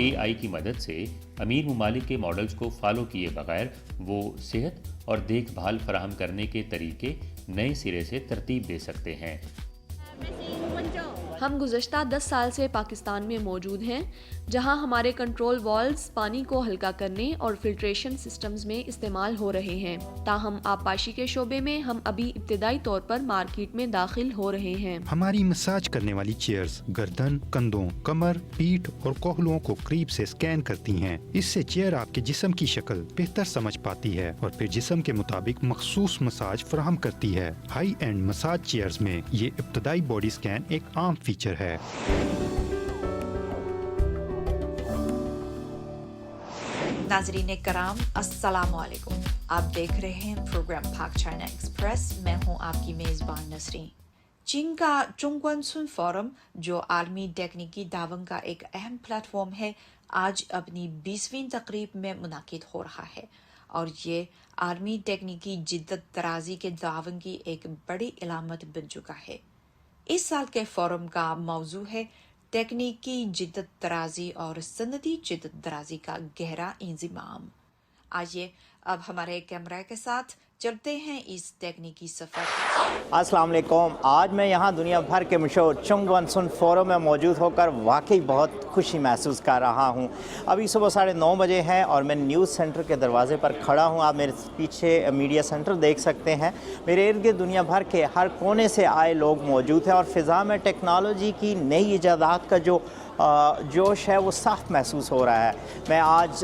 AI की मदद से अमीर ममालिक के मॉडल्स को फॉलो किए बगैर वो सेहत और देखभाल फराहम करने के तरीके नए सिरे से तरतीब दे सकते हैं। हम गुज़श्ता 10 साल से पाकिस्तान में मौजूद हैं, जहां हमारे कंट्रोल वाल्व्स पानी को हल्का करने और फिल्ट्रेशन सिस्टम्स में इस्तेमाल हो रहे हैं। ताहम आबपाशी के शोबे में हम अभी इब्तिदाई तौर पर मार्केट में दाखिल हो रहे हैं। हमारी मसाज करने वाली चेयर्स गर्दन, कंधों, कमर, पीठ और कोहलों को करीब से स्कैन करती हैं। इससे चेयर आपके जिस्म की शक्ल बेहतर समझ पाती है और फिर जिस्म के मुताबिक मखसूस मसाज फराहम करती है। हाई एंड मसाज चेयर्स में ये इब्तदाई बॉडी स्कैन एक आम फीचर है। नाज़रीन कराम, अस्सलाम वालेकुम। आप देख रहे हैं प्रोग्राम पाक चाइना एक्सप्रेस। मैं हूं आपकी मेज़बान नसरीन। चीन का चुंगगुआनसुन फोरम, जो आलमी टेक्निकी दावन का एक अहम प्लेटफॉर्म है, आज अपनी 20वीं तकरीब में मुनाकिद हो रहा है और ये आलमी टेक्निकी जिद्दत तराजी के दावन की एक बड़ी इलामत बन चुका है। इस साल के फोरम का मौजू है तकनीकी जिद्दत तराजी और सनदी जिद्दत तराजी का गहरा इंज़िमाम। आइए अब हमारे कैमरा के साथ चलते हैं इस तकनीकी सफ़र। अस्सलाम वालेकुम। आज मैं यहाँ दुनिया भर के मशहूर चुंगगुआनसुन फोरम में मौजूद होकर वाकई बहुत खुशी महसूस कर रहा हूँ। अभी सुबह 9:30 बजे हैं और मैं न्यूज़ सेंटर के दरवाजे पर खड़ा हूँ। आप मेरे पीछे मीडिया सेंटर देख सकते हैं। मेरे इर्द गिर्द दुनिया भर के हर कोने से आए लोग मौजूद हैं और फ़िज़ा में टेक्नोलॉजी की नई इजादात का जो जोश है वो साफ महसूस हो रहा है। मैं आज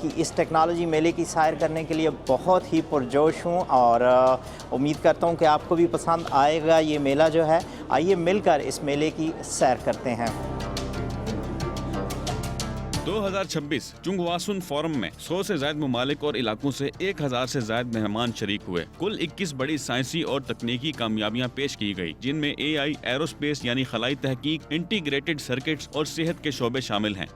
की इस टेक्नोलॉजी मेले की सैर करने के लिए बहुत ही पुरजोश हूँ और उम्मीद करता हूँ कि आपको भी पसंद आएगा ये मेला जो है। आइए मिलकर इस मेले की सैर करते हैं। 2026 चुंगगुआनसुन फोरम में 100 से ज्यादा ममालिक और इलाकों से 1000 से ज्यादा मेहमान शरीक हुए। कुल 21 बड़ी साइंसी और तकनीकी कामयाबियां पेश की गई, जिनमें AI, एरोस्पेस यानी खलाई तहकीक, इंटीग्रेटेड सर्किट्स और सेहत के शोबे शामिल हैं।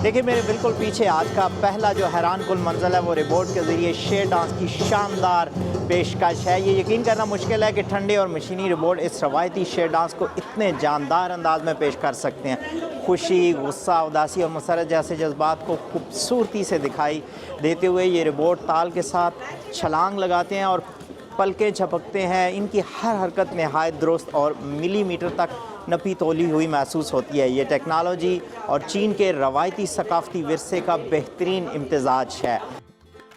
देखिए मेरे बिल्कुल पीछे आज का पहला जो हैरान कुल मंजर है वो रोबोट के ज़रिए शेर डांस की शानदार पेशकश है। ये यकीन करना मुश्किल है कि ठंडे और मशीनी रोबोट इस रवायती शेर डांस को इतने जानदार अंदाज में पेश कर सकते हैं। खुशी, गुस्सा, उदासी और मसरत जैसे जज्बात को खूबसूरती से दिखाई देते हुए ये रोबोट ताल के साथ छलांग लगाते हैं और पलकें झपकते हैं। इनकी हर हरकत नहायत दुरुस्त और मिलीमीटर तक नपी तोली हुई महसूस होती है। ये टेक्नोलॉजी और चीन के रवायती सकाफती विरसे का बेहतरीन इम्तिजाज है।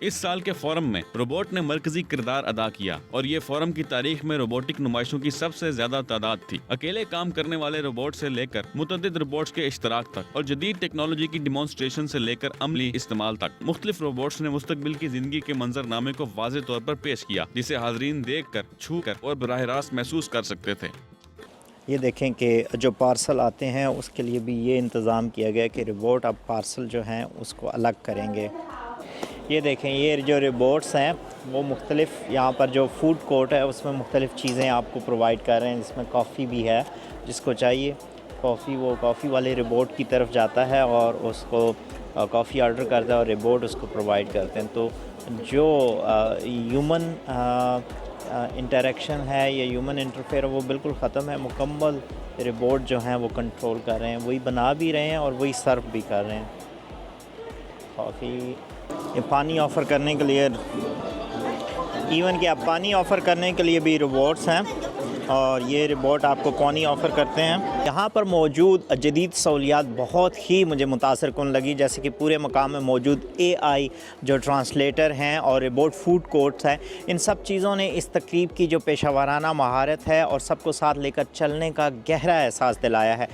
इस साल के फोरम में रोबोट ने मरकजी किरदार अदा किया और ये फोरम की तारीख में रोबोटिक नुमाइशों की सबसे ज्यादा तादाद थी। अकेले काम करने वाले रोबोट से लेकर मुतअद्दिद रोबोट्स के इश्तराक तक और जदीद टेक्नोलॉजी की डिमॉन्स्ट्रेशन से लेकर अमली इस्तेमाल तक मुख्तलिफ रोबोट्स ने मुस्तकबिल की जिंदगी के मंजरनामे को वाज़े तौर पर पेश किया, जिसे हाजरीन देख कर, छू कर और बराह रास्त महसूस कर सकते थे। ये देखें कि जो पार्सल आते हैं उसके लिए भी ये इंतज़ाम किया गया कि रोबोट अब पार्सल जो हैं उसको अलग करेंगे। ये देखें, ये जो रोबोट्स हैं वो मुख्तलिफ, यहाँ पर जो फूड कोर्ट है उसमें मुख्तलिफ चीज़ें आपको प्रोवाइड कर रहे हैं, जिसमें कॉफ़ी भी है। जिसको चाहिए कॉफ़ी, वो कॉफ़ी वाले रोबोट की तरफ जाता है और उसको कॉफ़ी ऑर्डर करता है और रोबोट उसको प्रोवाइड करते हैं। तो जो ह्यूमन इंटरेक्शन है या ह्यूमन इंटरफेयर वो बिल्कुल ख़त्म है। मुकम्मल रोबोट जो हैं वो कंट्रोल कर रहे हैं, वही बना भी रहे हैं और वही सर्व भी कर रहे हैं। कॉफ़ी, ये पानी ऑफ़र करने के लिए, इवन कि आप पानी ऑफ़र करने के लिए भी रोबोट्स हैं और ये रोबोट आपको पानी ऑफ़र करते हैं। यहाँ पर मौजूद जदीद सहूलियात बहुत ही मुझे मुतासर कुन लगी, जैसे कि पूरे मकाम में मौजूद AI जो ट्रांसलेटर हैं और रोबोट फूड कोर्ट्स हैं। इन सब चीज़ों ने इस तकरीब की जो पेशा वाराना महारत है और सबको साथ लेकर चलने का गहरा एहसास दिलाया है।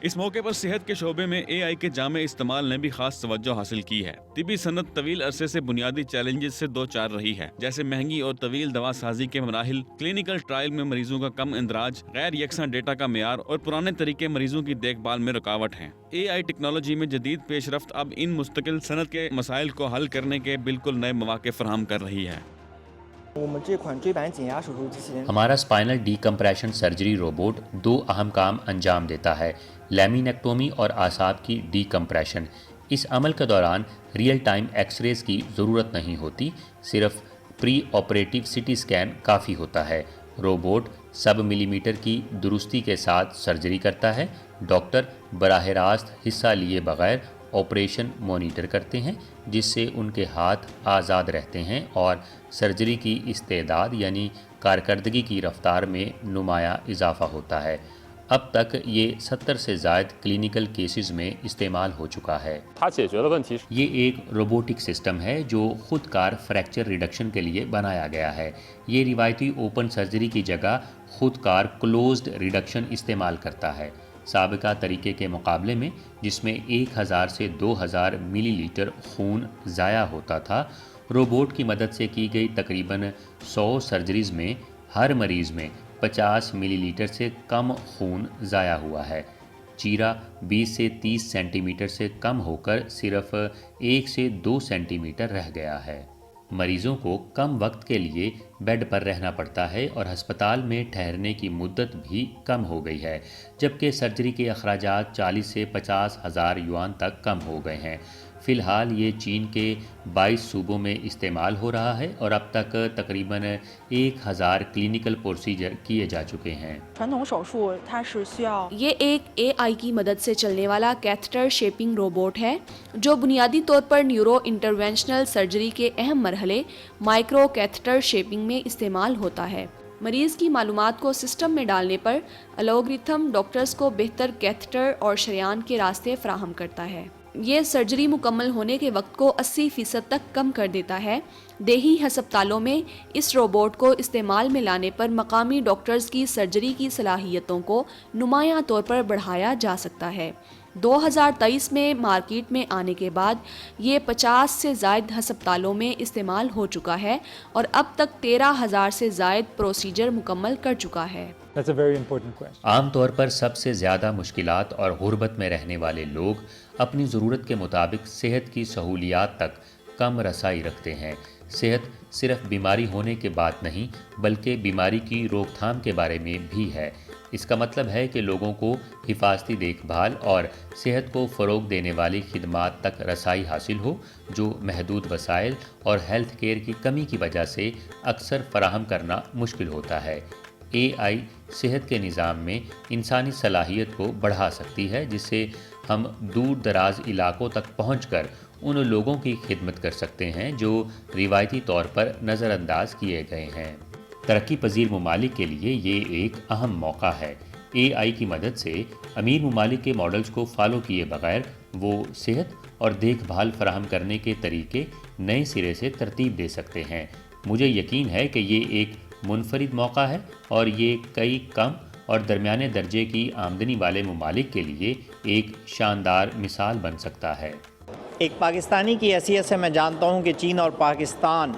इस मौके पर सेहत के शोबे में AI के जामे इस्तेमाल ने भी खास तवज्जो हासिल की है। तिबी सनत तवील अरसे से बुनियादी चैलेंजेस से दो चार रही है, जैसे महंगी और तवील दवा साजी के मराहिल, क्लिनिकल ट्रायल में मरीजों का कम इंदराज, गैर यकसा डेटा का मेयार और पुराने तरीके मरीजों की देखभाल में रुकावट हैं। AI टेक्नोलॉजी में जदीद पेशरफ्त अब इन मुस्तकिल सनत के मसाइल को हल करने के बिल्कुल नए मौके फराहम कर रही है। हमारा स्पाइनल डीकम्प्रेशन सर्जरी रोबोट दो अहम काम अंजाम देता है: लैमिनेक्टोमी और आसाब की डीकम्प्रेशन। इस अमल के दौरान रियल टाइम एक्सरेज की ज़रूरत नहीं होती, सिर्फ प्री ऑपरेटिव CT स्कैन काफ़ी होता है। रोबोट सब मिलीमीटर की दुरुस्ती के साथ सर्जरी करता है, डॉक्टर बराह रास्त हिस्सा लिए बगैर ऑपरेशन मॉनिटर करते हैं, जिससे उनके हाथ आज़ाद रहते हैं और सर्जरी की इस्तेदाद यानी कारकर्दगी की रफ्तार में नुमाया इजाफा होता है। अब तक ये 70 से ज़ायद क्लिनिकल केसेस में इस्तेमाल हो चुका है। ये एक रोबोटिक सिस्टम है जो खुदकार फ्रैक्चर रिडक्शन के लिए बनाया गया है। ये रिवायती ओपन सर्जरी की जगह खुदकार क्लोज्ड रिडक्शन इस्तेमाल करता है। साबिका तरीके के मुकाबले में, जिसमें 1000 से 2000 मिलीलीटर खून ज़ाया होता था, रोबोट की मदद से की गई तकरीबन 100 सर्जरीज़ में हर मरीज़ में 50 मिलीलीटर से कम खून ज़ाया हुआ है। चीरा 20 से 30 सेंटीमीटर से कम होकर सिर्फ 1 से 2 सेंटीमीटर रह गया है। मरीज़ों को कम वक्त के लिए बेड पर रहना पड़ता है और हस्पताल में ठहरने की मुद्दत भी कम हो गई है, जबकि सर्जरी के अखराजात 40 से 50 हज़ार युआन तक कम हो गए हैं। फ़िलहाल ये चीन के 22 सूबों में इस्तेमाल हो रहा है और अब तक तकरीबन 1000 क्लिनिकल प्रोसीजर किए जा चुके हैं। ये एक AI की मदद से चलने वाला कैथेटर शेपिंग रोबोट है जो बुनियादी तौर पर न्यूरो इंटरवेंशनल सर्जरी के अहम मरहले माइक्रो कैथेटर शेपिंग में इस्तेमाल होता है। मरीज़ की मालूमात को सिस्टम में डालने पर एल्गोरिथम डॉक्टर्स को बेहतर कैथेटर और शरेयान के रास्ते फराहम करता है। ये सर्जरी मुकम्मल होने के वक्त को 80% तक कम कर देता है। देही हस्पतालों में इस रोबोट को इस्तेमाल में लाने पर मकामी डॉक्टर्स की सर्जरी की सलाहियतों को नुमायां तौर पर बढ़ाया जा सकता है। 2023 में मार्केट में आने के बाद ये 50 से ज़ायद हस्पतालों में इस्तेमाल हो चुका है और अब तक 13,000 से ज़ायद प्रोसीजर मुकम्मल कर चुका है। आम तौर पर सबसे ज़्यादा मुश्किलात और गुर्बत में रहने वाले लोग अपनी ज़रूरत के मुताबिक सेहत की सहूलियात तक कम रसाई रखते हैं। सेहत सिर्फ बीमारी होने के बाद नहीं, बल्कि बीमारी की रोकथाम के बारे में भी है। इसका मतलब है कि लोगों को हिफाजती देखभाल और सेहत को फ़रोग़ देने वाली खिदमात तक रसाई हासिल हो, जो महदूद वसाइल और हेल्थ केयर की कमी की वजह से अक्सर फराहम करना मुश्किल होता है। AI सेहत के निज़ाम में इंसानी सलाहियत को बढ़ा सकती है, जिससे हम दूर दराज इलाकों तक पहुंचकर उन लोगों की खिदमत कर सकते हैं जो रिवायती तौर पर नज़रअंदाज किए गए हैं। तरक्की पजीर ममालिक के लिए ये एक अहम मौका है। AI की मदद से अमीर ममालिक के मॉडल्स को फॉलो किए बगैर वो सेहत और देखभाल फराहम करने के तरीके नए सिरे से तरतीब दे सकते हैं। मुझे यकीन है कि ये एक मुनफरिद मौका है और ये कई कम और दरमियाने दर्जे की आमदनी वाले ममालिक के लिए एक शानदार मिसाल बन सकता है। एक पाकिस्तानी की हैसियत से मैं जानता हूँ कि चीन और पाकिस्तान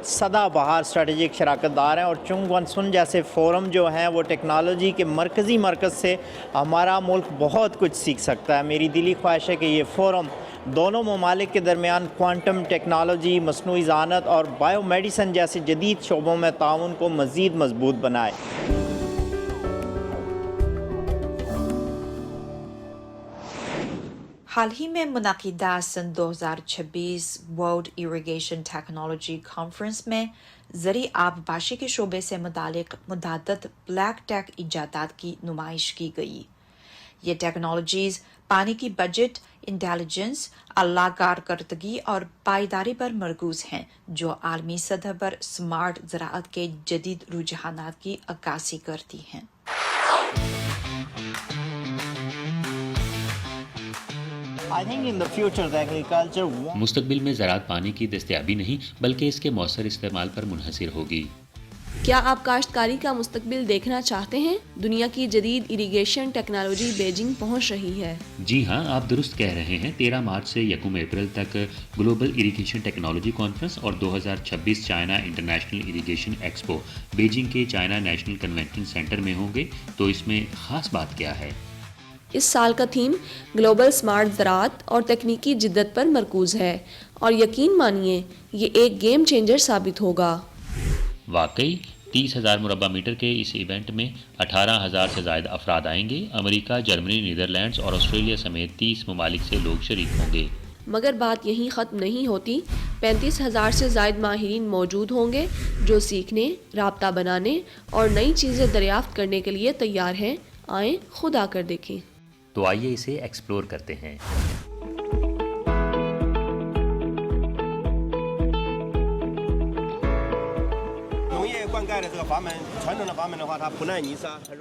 सदाबहार स्ट्रेटेजिक शराकतदार हैं और चुंगवनसुन जैसे फ़ोरम जो हैं वो टेक्नोलॉजी के मरकज़ी मरकज़ से हमारा मुल्क बहुत कुछ सीख सकता है। मेरी दिली ख्वाहिश है कि ये फ़ोरम दोनों ममालिक के दरमियान क्वांटम टेक्नोलॉजी, मसनूई ज़ानत और बायोमेडिसन जैसे जदीद शोबों में ताउन को मज़ीद मजबूत बनाए। हाल ही में मुनाकिदा सन 2026 वर्ल्ड इरिगेशन टेक्नोलॉजी कॉन्फ्रेंस में ज़री आबपाशी के शोबे से मुतालिक मुतअद्दिद ब्लैक टेक इजादात की नुमाइश की गई। ये टेक्नोलॉजीज़ पानी की बजट, इंटेलिजेंस, अल्लाह कारकर्दगी और पायदारी पर मरकूज़ हैं, जो आलमी सतह पर स्मार्ट ज़राअत के जदीद रुझानात की अक्कासी करती हैं। मुस्तकबिल में ज़राअत पानी की दस्तयाबी नहीं बल्कि इसके मौसर इस्तेमाल पर मुनहसिर होगी। क्या आप काश्तकारी का मुस्तकबिल देखना चाहते हैं? दुनिया की जदीद इरिगेशन टेक्नोलॉजी बीजिंग पहुंच रही है। जी हाँ, आप दुरुस्त कह रहे हैं। 13 मार्च से 1 अप्रैल तक ग्लोबल इरिगेशन टेक्नोलॉजी कॉन्फ्रेंस और 2026 China international irrigation expo Beijing के चाइना नेशनल कन्वेंशन सेंटर में होंगे। तो इसमें ख़ास बात क्या है? इस साल का थीम ग्लोबल स्मार्ट ज़राअत और तकनीकी जिद्दत पर मरकूज़ है और यकीन मानिए ये एक गेम चेंजर साबित होगा। वाकई 30,000 मुरब्बा मीटर के इस इवेंट में 18,000 से ज़ायद अफराद आएंगे। अमेरिका, जर्मनी, नीदरलैंड्स और ऑस्ट्रेलिया समेत 30 ममालिक से लोग शरीक होंगे। मगर बात यहीं ख़त्म नहीं होती। 35,000 से ज़ायद माहिरीन मौजूद होंगे जो सीखने, राब्ता बनाने और नई चीज़ें दरियाफ्त करने के लिए तैयार हैं। आएँ, खुद आकर देखें। तो आइए इसे एक्सप्लोर करते हैं।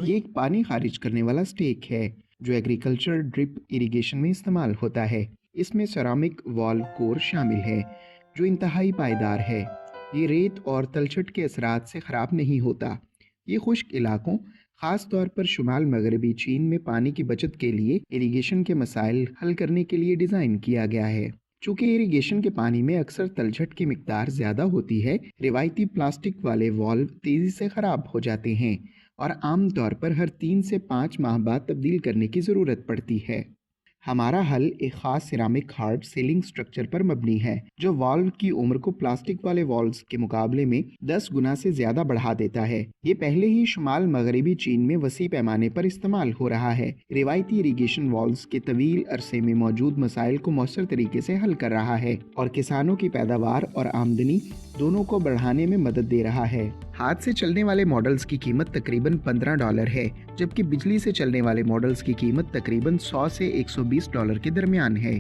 ये एक पानी खारिज करने वाला स्टेक है जो एग्रीकल्चर ड्रिप इरिगेशन में इस्तेमाल होता है। इसमें सेरामिक वॉल कोर शामिल है जो इंतहाई पायदार है। ये रेत और तलछट के असरात से ख़राब नहीं होता। ये खुश्क इलाकों ख़ास तौर पर शुमाल मगरबी चीन में पानी की बचत के लिए इरिगेशन के मसाइल हल करने के लिए डिज़ाइन किया गया है। चूँकि इरिगेशन के पानी में अक्सर तलछट की मिकदार ज़्यादा होती है, रिवायती प्लास्टिक वाले वॉल्व तेज़ी से ख़राब हो जाते हैं और आम तौर पर हर 3 से 5 माह बाद तब्दील करने की ज़रूरत पड़ती है। हमारा हल एक ख़ास सिरामिक हार्ड सीलिंग स्ट्रक्चर पर मबनी है जो वॉल्व की उम्र को प्लास्टिक वाले वॉल्व्स के मुकाबले में 10 गुना से ज़्यादा बढ़ा देता है। ये पहले ही शुमाल मगरबी चीन में वसी पैमाने पर इस्तेमाल हो रहा है। रिवायती इरिगेशन वॉल्व्स के तवील अरसे में मौजूद मसाइल को मौसर तरीके से हल कर रहा है और किसानों की पैदावार और आमदनी दोनों को बढ़ाने में मदद दे रहा है। हाथ से चलने वाले मॉडल्स की कीमत तकरीबन $15 है, जबकि बिजली से चलने वाले मॉडल्स की कीमत तकरीबन $100 से $120 के दरमियान है।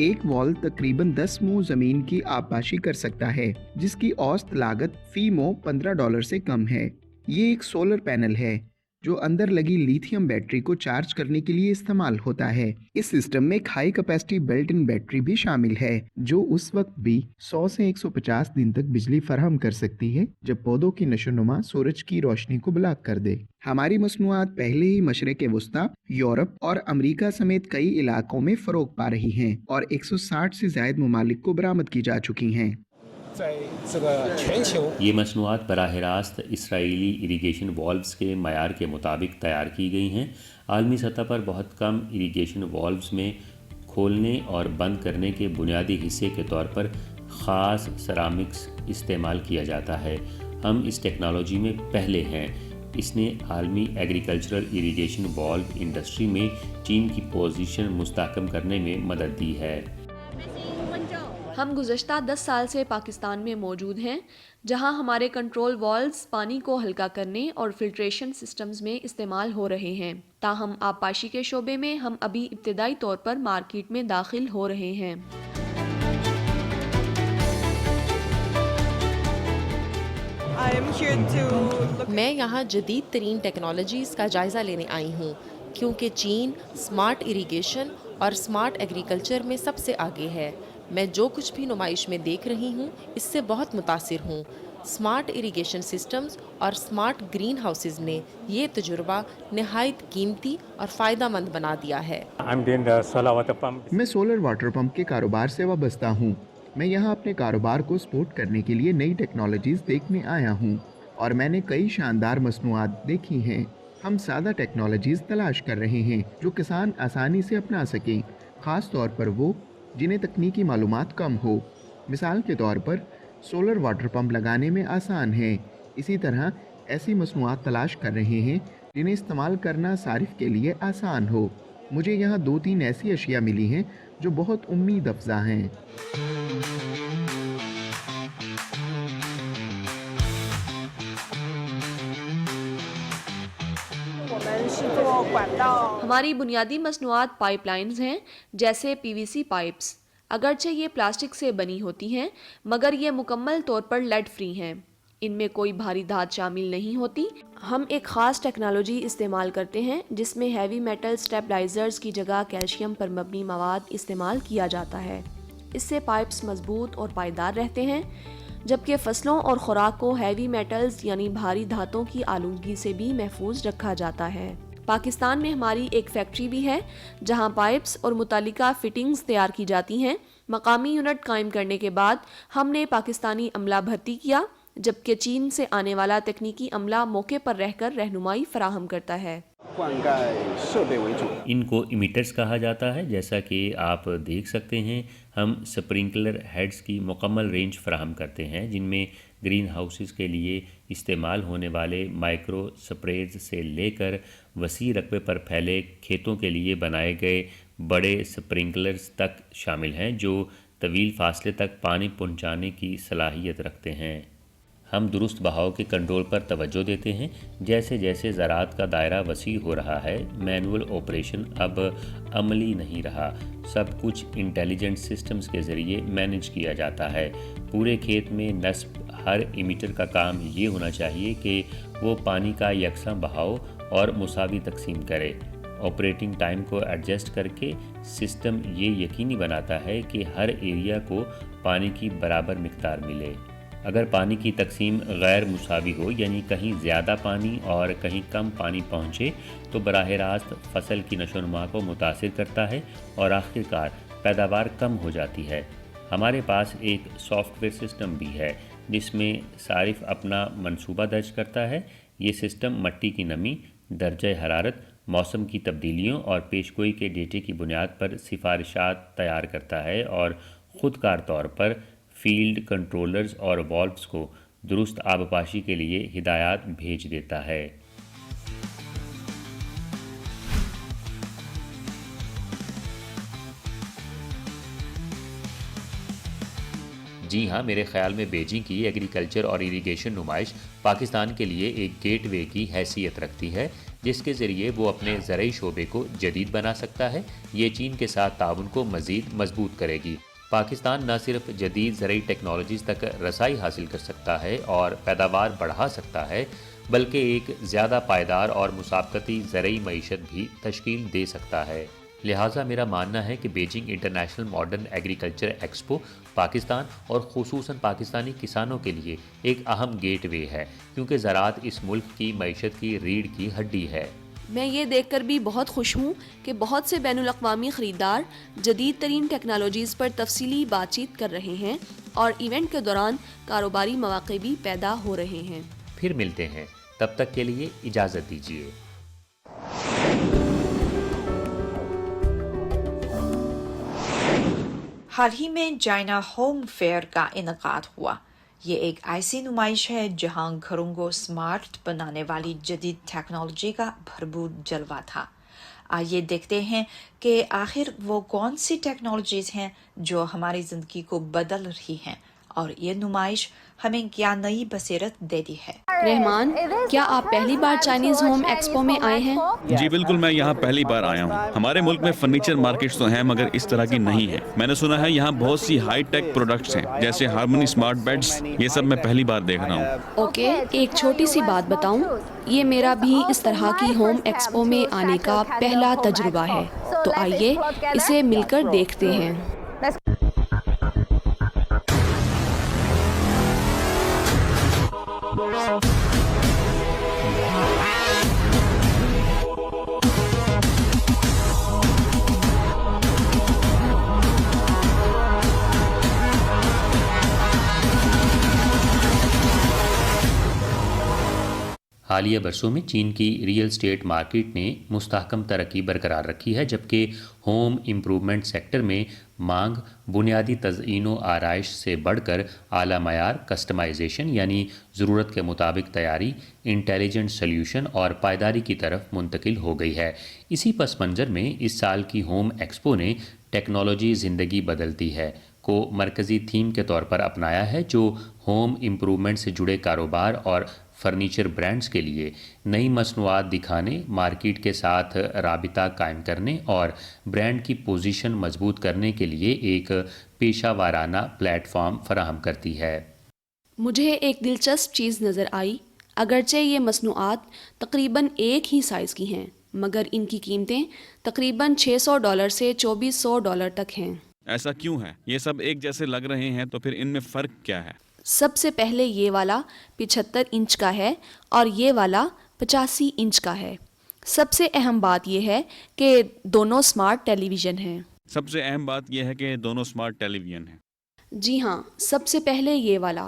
एक वॉल तकरीबन 10 मुंह जमीन की आबपाशी कर सकता है, जिसकी औसत लागत फी मो $15 से कम है। ये एक सोलर पैनल है जो अंदर लगी लिथियम बैटरी को चार्ज करने के लिए इस्तेमाल होता है। इस सिस्टम में एक high capacity built in battery भी शामिल है जो उस वक्त भी 100 से 150 दिन तक बिजली फराहम कर सकती है जब पौधों की नशोनुमा सूरज की रोशनी को ब्लॉक कर दे। हमारी मसनूआत पहले ही मशरिक़ वस्ता, यूरोप और अमेरिका समेत कई इलाकों में फ़रोग पा रही हैं और 160 से ज़ायद ममालिक को बरामद की जा चुकी हैं। ये मसनूआत बराह रास्त इसराइली इरिगेशन वॉल्व्स के मयार के मुताबिक तैयार की गई हैं। आलमी सतह पर बहुत कम इरिगेशन वॉल्व्स में खोलने और बंद करने के बुनियादी हिस्से के तौर पर ख़ास सेरामिक्स इस्तेमाल किया जाता है। हम इस टेक्नोलॉजी में पहले हैं। इसने आलमी एग्रीकल्चरल इरिगेशन वॉल्व इंडस्ट्री में चीन की पोजीशन मुस्तहकम करने में मदद दी है। हम गुज़श्ता 10 साल से पाकिस्तान में मौजूद हैं, जहां हमारे कंट्रोल वॉल्व्स पानी को हल्का करने और फिल्ट्रेशन सिस्टम्स में इस्तेमाल हो रहे हैं। ताहम आबपाशी के शोबे में हम अभी इब्तदाई तौर पर मार्केट में दाखिल हो रहे हैं। मैं यहाँ जदीद तरीन टेक्नोलॉजीज़ का जायज़ा लेने आई हूँ क्योंकि चीन स्मार्ट इरिगेशन और स्मार्ट एग्रीकल्चर में सबसे आगे है। मैं जो कुछ भी नुमाइश में देख रही हूँ इससे बहुत मुतासिर हूँ। स्मार्ट इरिगेशन सिस्टम्स और स्मार्ट ग्रीन हाउसेज ने ये तजुर्बा नहायत कीमती और फ़ायदा मंद बना दिया है। मैं सोलर वाटर पंप के कारोबार से वाबस्ता हूँ। मैं यहाँ अपने कारोबार को सपोर्ट करने के लिए नई टेक्नोलॉजीज़ देखने आया हूँ और मैंने कई शानदार मसनूआत देखी हैं। हम सादा टेक्नोलॉजीज़ तलाश कर रहे हैं जो किसान आसानी से अपना सकें, ख़ास तौर पर वो जिन्हें तकनीकी मालूमात कम हो। मिसाल के तौर पर सोलर वाटर पंप लगाने में आसान है। इसी तरह ऐसी मसनूआत तलाश कर रहे हैं जिन्हें इस्तेमाल करना सारिफ के लिए आसान हो। मुझे यहाँ 2-3 ऐसी अशिया मिली हैं जो बहुत उम्मीद अफजा हैं। हमारी बुनियादी मसनूआत पाइपलाइंस हैं, जैसे पीवीसी पाइप्स। अगरचे ये प्लास्टिक से बनी होती हैं, मगर ये मुकम्मल तौर पर लेड फ्री हैं। इनमें कोई भारी धात शामिल नहीं होती। हम एक ख़ास टेक्नोलॉजी इस्तेमाल करते हैं जिसमें हैवी मेटल स्टेबलाइजर्स की जगह कैल्शियम पर मबनी मवाद इस्तेमाल किया जाता है। इससे पाइप्स मजबूत और पायदार रहते हैं, जबकि फसलों और खुराक को हैवी मेटल्स यानी भारी धातों की आलूदगी से भी महफूज रखा जाता है। पाकिस्तान में हमारी एक फैक्ट्री भी है जहां पाइप्स और मुतालिका फिटिंग्स तैयार की जाती हैं। मकामी यूनिट कायम करने के बाद हमने पाकिस्तानी अमला भर्ती किया, जबकि चीन से आने वाला तकनीकी अमला मौके पर रहकर रहनुमाई फराहम करता है। इनको इमिटर्स कहा जाता है। जैसा कि आप देख सकते हैं, हम स्प्रिंकलर हेड्स की मुकम्मल रेंज फराहम करते हैं जिनमें ग्रीन हाउसेस के लिए इस्तेमाल होने वाले माइक्रो स्प्रेज से लेकर वसी रकबे पर फैले खेतों के लिए बनाए गए बड़े स्प्रिंकलर्स तक शामिल हैं जो तवील फासले तक पानी पहुंचाने की सलाहियत रखते हैं। ہم درست بہاؤ کے کنٹرول پر توجہ دیتے ہیں. جیسے جیسے زراعت کا دائرہ وسیع ہو رہا ہے، مینول آپریشن اب عملی نہیں رہا. سب کچھ انٹیلیجنٹ سسٹمز کے ذریعے مینیج کیا جاتا ہے. پورے کھیت میں نصب ہر ایمیٹر کا کام یہ ہونا چاہیے کہ وہ پانی کا یکساں بہاؤ اور مساوی تقسیم کرے. آپریٹنگ ٹائم کو ایڈجسٹ کر کے سسٹم یہ یقینی بناتا ہے کہ ہر ایریا کو پانی کی برابر مقدار ملے. اگر پانی کی تقسیم غیر مساوی ہو، یعنی کہیں زیادہ پانی اور کہیں کم پانی پہنچے، تو براہ راست فصل کی نشو و نما کو متاثر کرتا ہے اور آخرکار پیداوار کم ہو جاتی ہے. ہمارے پاس ایک سافٹ ویئر سسٹم بھی ہے جس میں صارف اپنا منصوبہ درج کرتا ہے. یہ سسٹم مٹی کی نمی، درجہ حرارت، موسم کی تبدیلیوں اور پیشگوئی کے ڈیٹے کی بنیاد پر سفارشات تیار کرتا ہے اور خود کار طور پر فیلڈ کنٹرولرز اور والوز کو درست آبپاشی کے لیے ہدایات بھیج دیتا ہے. جی ہاں، میرے خیال میں بیجنگ کی ایگریکلچر اور اریگیشن نمائش پاکستان کے لیے ایک گیٹ وے کی حیثیت رکھتی ہے، جس کے ذریعے وہ اپنے زرعی شعبے کو جدید بنا سکتا ہے. یہ چین کے ساتھ تعاون کو مزید مضبوط کرے گی. پاکستان نہ صرف جدید زرعی ٹیکنالوجیز تک رسائی حاصل کر سکتا ہے اور پیداوار بڑھا سکتا ہے، بلکہ ایک زیادہ پائیدار اور مسابقتی زرعی معیشت بھی تشکیل دے سکتا ہے. لہٰذا میرا ماننا ہے کہ Beijing international modern agriculture expo Pakistan اور خصوصاً پاکستانی کسانوں کے لیے ایک اہم گیٹ وے ہے، کیونکہ زراعت اس ملک کی معیشت کی ریڑھ کی ہڈی ہے. میں یہ دیکھ کر بھی بہت خوش ہوں کہ بہت سے بین الاقوامی خریدار جدید ترین ٹیکنالوجیز پر تفصیلی بات چیت کر رہے ہیں اور ایونٹ کے دوران کاروباری مواقع بھی پیدا ہو رہے ہیں. پھر ملتے ہیں، تب تک کے لیے اجازت دیجیے. حال ہی میں چائنا ہوم فیئر کا انعقاد ہوا. یہ ایک ایسی نمائش ہے جہاں گھروں کو اسمارٹ بنانے والی جدید ٹیکنالوجی کا بھرپور جلوہ تھا. آئیے دیکھتے ہیں کہ آخر وہ کون سی ٹیکنالوجیز ہیں جو ہماری زندگی کو بدل رہی ہیں اور یہ نمائش ہمیں کیا نئی بصیرت دیتی ہے. رحمان، کیا آپ پہلی بار چائنیز ہوم ایکسپو میں آئے ہیں؟ جی بالکل، میں یہاں پہلی بار آیا ہوں. ہمارے ملک میں فرنیچر مارکیٹس تو ہیں مگر اس طرح کی نہیں ہیں. میں نے سنا ہے یہاں بہت سی ہائی ٹیک پروڈکٹس ہیں جیسے ہارمونی اسمارٹ بیڈز. یہ سب میں پہلی بار دیکھ رہا ہوں. اوکے، ایک چھوٹی سی بات بتاؤں، یہ میرا بھی اس طرح کی ہوم ایکسپو میں آنے کا پہلا تجربہ ہے، تو آئیے اسے مل کر دیکھتے ہیں. حالیہ برسوں میں چین کی ریئل اسٹیٹ مارکیٹ نے مستحکم ترقی برقرار رکھی ہے، جبکہ ہوم امپرومنٹ سیکٹر میں مانگ بنیادی تزئین و آرائش سے بڑھ کر اعلیٰ معیار کسٹمائزیشن یعنی ضرورت کے مطابق تیاری، انٹیلیجنٹ سلیوشن اور پائیداری کی طرف منتقل ہو گئی ہے. اسی پس منظر میں اس سال کی ہوم ایکسپو نے ٹیکنالوجی زندگی بدلتی ہے کو مرکزی تھیم کے طور پر اپنایا ہے، جو ہوم امپرومنٹ سے جڑے کاروبار اور فرنیچر برانڈز کے لیے نئی مصنوعات دکھانے، مارکیٹ کے ساتھ رابطہ قائم کرنے اور برانڈ کی پوزیشن مضبوط کرنے کے لیے ایک پیشہ وارانہ پلیٹ فارم فراہم کرتی ہے. مجھے ایک دلچسپ چیز نظر آئی. اگرچہ یہ مصنوعات تقریباً ایک ہی سائز کی ہیں، مگر ان کی قیمتیں تقریباً $600 سے $2400 تک ہیں. ایسا کیوں ہے؟ یہ سب ایک جیسے لگ رہے ہیں تو پھر ان میں فرق کیا ہے؟ سب سے پہلے یہ والا 75 انچ کا ہے اور یہ والا 85 انچ کا ہے. سب سے اہم بات یہ ہے کہ دونوں سمارٹ ٹیلی ویژن ہیں. سب سے اہم بات یہ ہے کہ دونوں سمارٹ ٹیلی ویژن ہیں. جی ہاں، سب سے پہلے یہ والا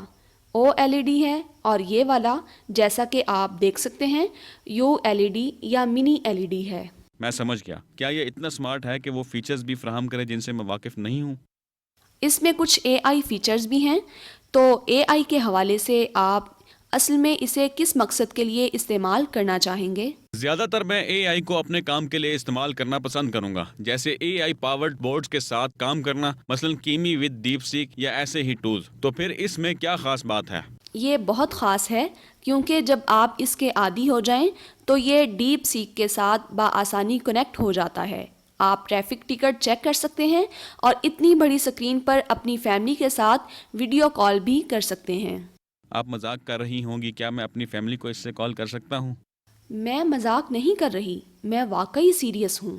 OLED ہے اور یہ والا جیسا کہ آپ دیکھ سکتے ہیں ULED یا منی LED ہے. میں سمجھ گیا. کیا یہ اتنا سمارٹ ہے کہ وہ فیچرز بھی فراہم کرے جن سے میں واقف نہیں ہوں؟ اس میں کچھ AI فیچرز بھی ہیں. تو AI کے حوالے سے آپ اصل میں اسے کس مقصد کے لیے استعمال کرنا چاہیں گے؟ زیادہ تر میں AI کو اپنے کام کے لیے استعمال کرنا پسند کروں گا، جیسے AI پاورڈ بورڈز کے ساتھ کام کرنا، مثلا کیمی ود ڈیپ سیک یا ایسے ہی ٹولز. تو پھر اس میں کیا خاص بات ہے؟ یہ بہت خاص ہے کیونکہ جب آپ اس کے عادی ہو جائیں تو یہ ڈیپ سیک کے ساتھ بآسانی کنیکٹ ہو جاتا ہے. آپ ٹریفک ٹکٹ چیک کر سکتے ہیں اور اتنی بڑی اسکرین پر اپنی فیملی کے ساتھ ویڈیو کال بھی کر سکتے ہیں. آپ مذاق کر رہی ہوں گی، کیا میں اپنی فیملی کو اس سے کال کر سکتا ہوں؟ میں مذاق نہیں کر رہی، میں واقعی سیریس ہوں.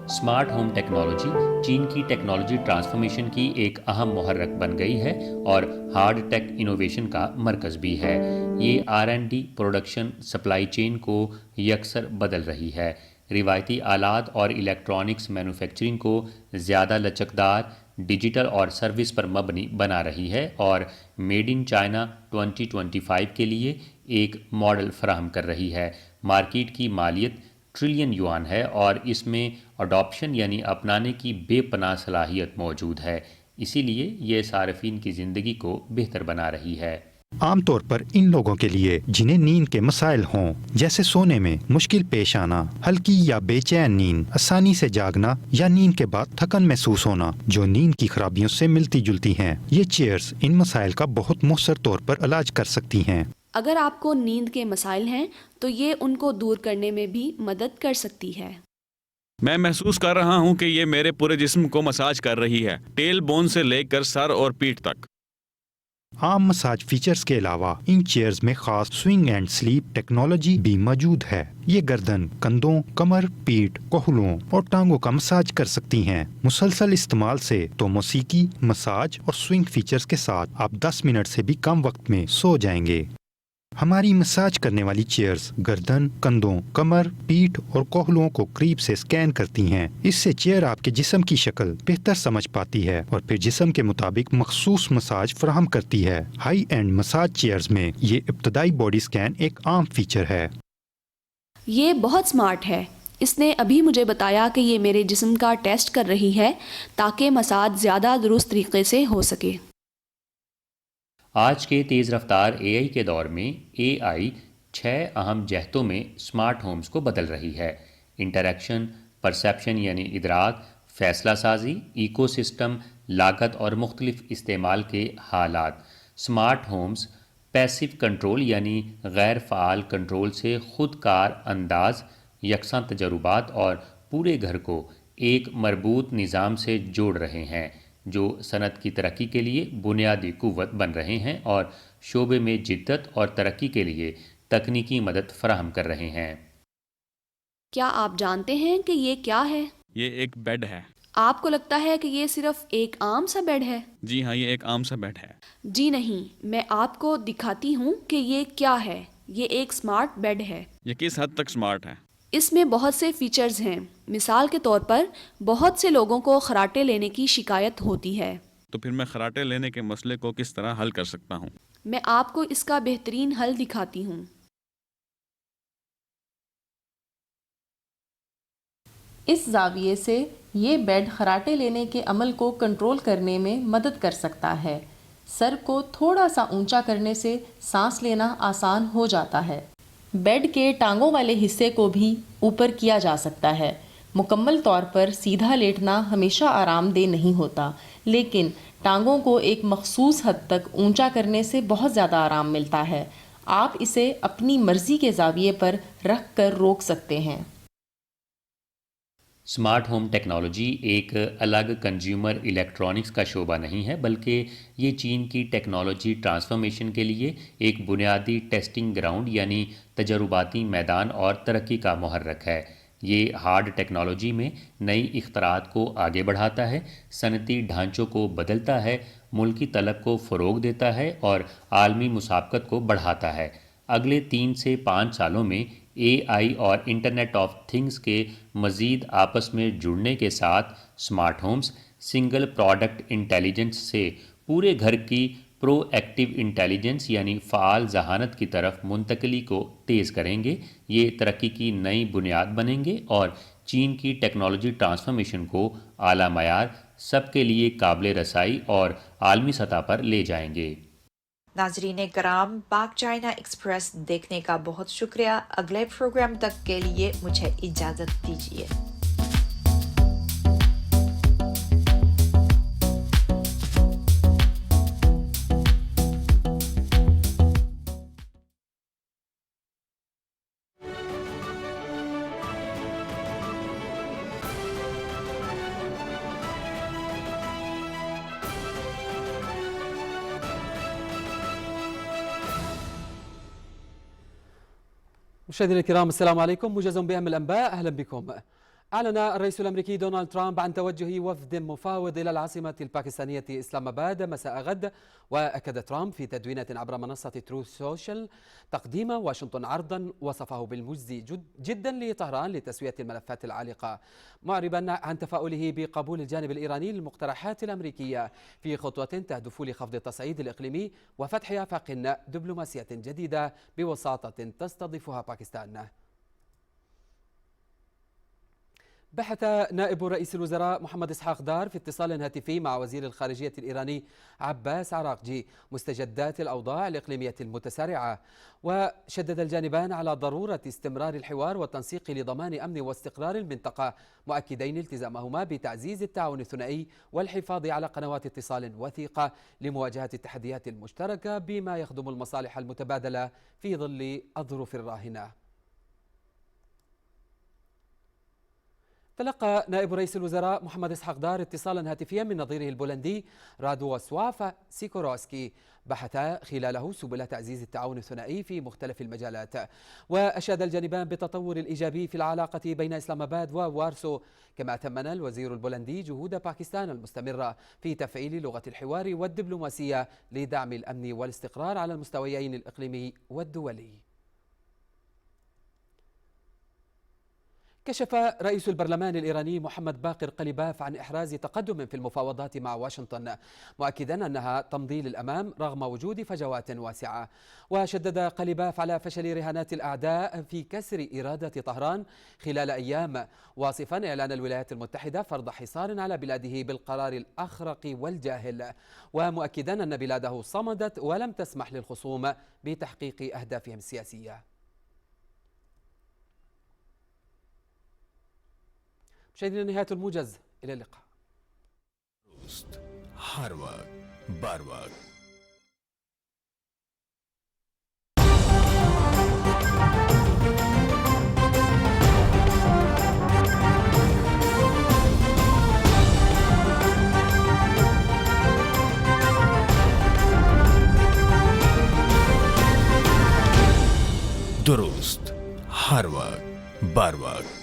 اسمارٹ ہوم ٹیکنالوجی چین کی ٹیکنالوجی ٹرانسفارمیشن کی ایک اہم محرک بن گئی ہے اور ہارڈ ٹیک انوویشن کا مرکز بھی ہے. یہ R&D پروڈکشن سپلائی چین کو یکسر بدل رہی ہے، روایتی آلات اور الیکٹرانکس مینوفیکچرنگ کو زیادہ لچکدار، ڈیجیٹل اور سروس پر مبنی بنا رہی ہے اور میڈ ان چائنا 2025 کے لیے ایک ماڈل فراہم کر رہی ہے. مارکیٹ کی مالیت ٹریلین یوان ہے اور اس میں اڈاپشن یعنی اپنانے کی بے پناہ صلاحیت موجود ہے. اسی لیے یہ صارفین کی زندگی کو بہتر بنا رہی ہے. عام طور پر ان لوگوں کے لیے جنہیں نیند کے مسائل ہوں، جیسے سونے میں مشکل پیش آنا، ہلکی یا بے چین نیند، آسانی سے جاگنا یا نیند کے بعد تھکن محسوس ہونا جو نیند کی خرابیوں سے ملتی جلتی ہیں، یہ چیئرز ان مسائل کا بہت مؤثر طور پر علاج کر سکتی ہیں. اگر آپ کو نیند کے مسائل ہیں تو یہ ان کو دور کرنے میں بھی مدد کر سکتی ہے. میں محسوس کر رہا ہوں کہ یہ میرے پورے جسم کو مساج کر رہی ہے، ٹیل بون سے لے کر سر اور پیٹھ تک. عام مساج فیچرز کے علاوہ ان چیئرز میں خاص سوئنگ اینڈ سلیپ ٹیکنالوجی بھی موجود ہے. یہ گردن، کندھوں، کمر، پیٹھ، کوہلوں اور ٹانگوں کا مساج کر سکتی ہیں. مسلسل استعمال سے تو موسیقی، مساج اور سوئنگ فیچرز کے ساتھ آپ 10 منٹ سے بھی کم وقت میں سو جائیں گے. ہماری مساج کرنے والی چیئرز گردن، کندھوں، کمر، پیٹھ اور کوہلوں کو قریب سے اسکین کرتی ہیں. اس سے چیئر آپ کے جسم کی شکل بہتر سمجھ پاتی ہے اور پھر جسم کے مطابق مخصوص مساج فراہم کرتی ہے. ہائی اینڈ مساج چیئرز میں یہ ابتدائی باڈی اسکین ایک عام فیچر ہے. یہ بہت سمارٹ ہے. اس نے ابھی مجھے بتایا کہ یہ میرے جسم کا ٹیسٹ کر رہی ہے تاکہ مساج زیادہ درست طریقے سے ہو سکے. آج کے تیز رفتار AI کے دور میں AI 6 اہم جہتوں میں اسمارٹ ہومز کو بدل رہی ہے. انٹریکشن، پرسیپشن یعنی ادراک، فیصلہ سازی، ایکو سسٹم، لاگت اور مختلف استعمال کے حالات. اسمارٹ ہومز پیسیو کنٹرول یعنی غیر فعال کنٹرول سے خود کار انداز، یکساں تجربات اور پورے گھر کو ایک مربوط نظام سے جوڑ رہے ہیں جو صنعت کی ترقی کے لیے بنیادی قوت بن رہے ہیں اور شعبے میں جدت اور ترقی کے لیے تکنیکی مدد فراہم کر رہے ہیں. کیا آپ جانتے ہیں کہ یہ کیا ہے؟ یہ ایک بیڈ ہے. آپ کو لگتا ہے کہ یہ صرف ایک عام سا بیڈ ہے؟ جی ہاں، یہ ایک عام سا بیڈ ہے. جی نہیں، میں آپ کو دکھاتی ہوں کہ یہ کیا ہے. یہ ایک سمارٹ بیڈ ہے. یہ کس حد تک سمارٹ ہے؟ اس میں بہت سے فیچرز ہیں. مثال کے طور پر بہت سے لوگوں کو خراٹے لینے کی شکایت ہوتی ہے. تو پھر میں خراٹے لینے کے مسئلے کو کس طرح حل کر سکتا ہوں؟ میں آپ کو اس کا بہترین حل دکھاتی ہوں. اس زاویے سے یہ بیڈ خراٹے لینے کے عمل کو کنٹرول کرنے میں مدد کر سکتا ہے. سر کو تھوڑا سا اونچا کرنے سے سانس لینا آسان ہو جاتا ہے. بیڈ کے ٹانگوں والے حصے کو بھی اوپر کیا جا سکتا ہے. مکمل طور پر سیدھا لیٹنا ہمیشہ آرام دہ نہیں ہوتا، لیکن ٹانگوں کو ایک مخصوص حد تک اونچا کرنے سے بہت زیادہ آرام ملتا ہے. آپ اسے اپنی مرضی کے زاویے پر رکھ کر روک سکتے ہیں. اسمارٹ ہوم ٹیکنالوجی ایک الگ کنزیومر الیکٹرانکس کا شعبہ نہیں ہے، بلکہ یہ چین کی ٹیکنالوجی ٹرانسفارمیشن کے لیے ایک بنیادی ٹیسٹنگ گراؤنڈ یعنی تجرباتی میدان اور ترقی کا محرک ہے. یہ ہارڈ ٹیکنالوجی میں نئی اختراعات کو آگے بڑھاتا ہے، صنعتی ڈھانچوں کو بدلتا ہے، ملکی طلب کو فروغ دیتا ہے اور عالمی مسابقت کو بڑھاتا ہے. اگلے 3 سے 5 سالوں میں AI اور انٹرنیٹ آف تھنگز کے مزید آپس میں جڑنے کے ساتھ smart homes single product intelligence سے پورے گھر کی پرو ایکٹیو انٹیلیجنس یعنی فعال ذہانت کی طرف منتقلی کو تیز کریں گے. یہ ترقی کی نئی بنیاد بنیں گے اور چین کی ٹیکنالوجی ٹرانسفارمیشن کو اعلیٰ معیار، سب کے لیے قابل رسائی اور عالمی سطح پر لے جائیں گے. ناظرین کرام، پاک چائنا ایکسپریس دیکھنے کا بہت شکریہ. اگلے پروگرام تک کے لیے مجھے اجازت دیجیے. مشاهدينا الكرام السلام عليكم، موجز بأهم الأنباء، أهلا بكم. أعلن الرئيس الأمريكي دونالد ترامب عن توجه وفد مفاوض إلى العاصمة الباكستانية إسلام آباد مساء غد. وأكد ترامب في تدوينة عبر منصة تروث سوشيال تقديم واشنطن عرضا وصفه بالمجزي جدا لطهران لتسوية الملفات العالقة، معربا عن تفاؤله بقبول الجانب الإيراني للمقترحات الأمريكية في خطوة تهدف لخفض التصعيد الإقليمي وفتح آفاق دبلوماسية جديدة بوساطة تستضيفها باكستان. بحث نائب رئيس الوزراء محمد إسحاق دار في اتصال هاتفي مع وزير الخارجية الإيراني عباس عراقجي مستجدات الأوضاع الإقليمية المتسارعة، وشدد الجانبان على ضرورة استمرار الحوار والتنسيق لضمان أمن واستقرار المنطقة، مؤكدين التزامهما بتعزيز التعاون الثنائي والحفاظ على قنوات اتصال وثيقة لمواجهة التحديات المشتركة بما يخدم المصالح المتبادلة في ظل الظروف الراهنة. تلقى نائب رئيس الوزراء محمد إسحاق دار اتصالا هاتفيا من نظيره البولندي رادوسواف سيكوروسكي بحث خلاله سبل تعزيز التعاون الثنائي في مختلف المجالات، وأشاد الجانبان بالتطور الإيجابي في العلاقة بين إسلام آباد ووارسو. كما ثمن الوزير البولندي جهود باكستان المستمرة في تفعيل لغة الحوار والدبلوماسية لدعم الأمن والاستقرار على المستويين الإقليمي والدولي. كشف رئيس البرلمان الإيراني محمد باقر قليباف عن إحراز تقدم في المفاوضات مع واشنطن، مؤكدا أنها تمضي للأمام رغم وجود فجوات واسعة. وشدد قليباف على فشل رهانات الأعداء في كسر إرادة طهران خلال أيام، واصفا إعلان الولايات المتحدة فرض حصار على بلاده بالقرار الأخرق والجاهل، ومؤكدا أن بلاده صمدت ولم تسمح للخصوم بتحقيق أهدافهم السياسية. مشاهدينا نهاية الموجز، إلى اللقاء. هر وقت بر وقت. درست هر وقت بر وقت.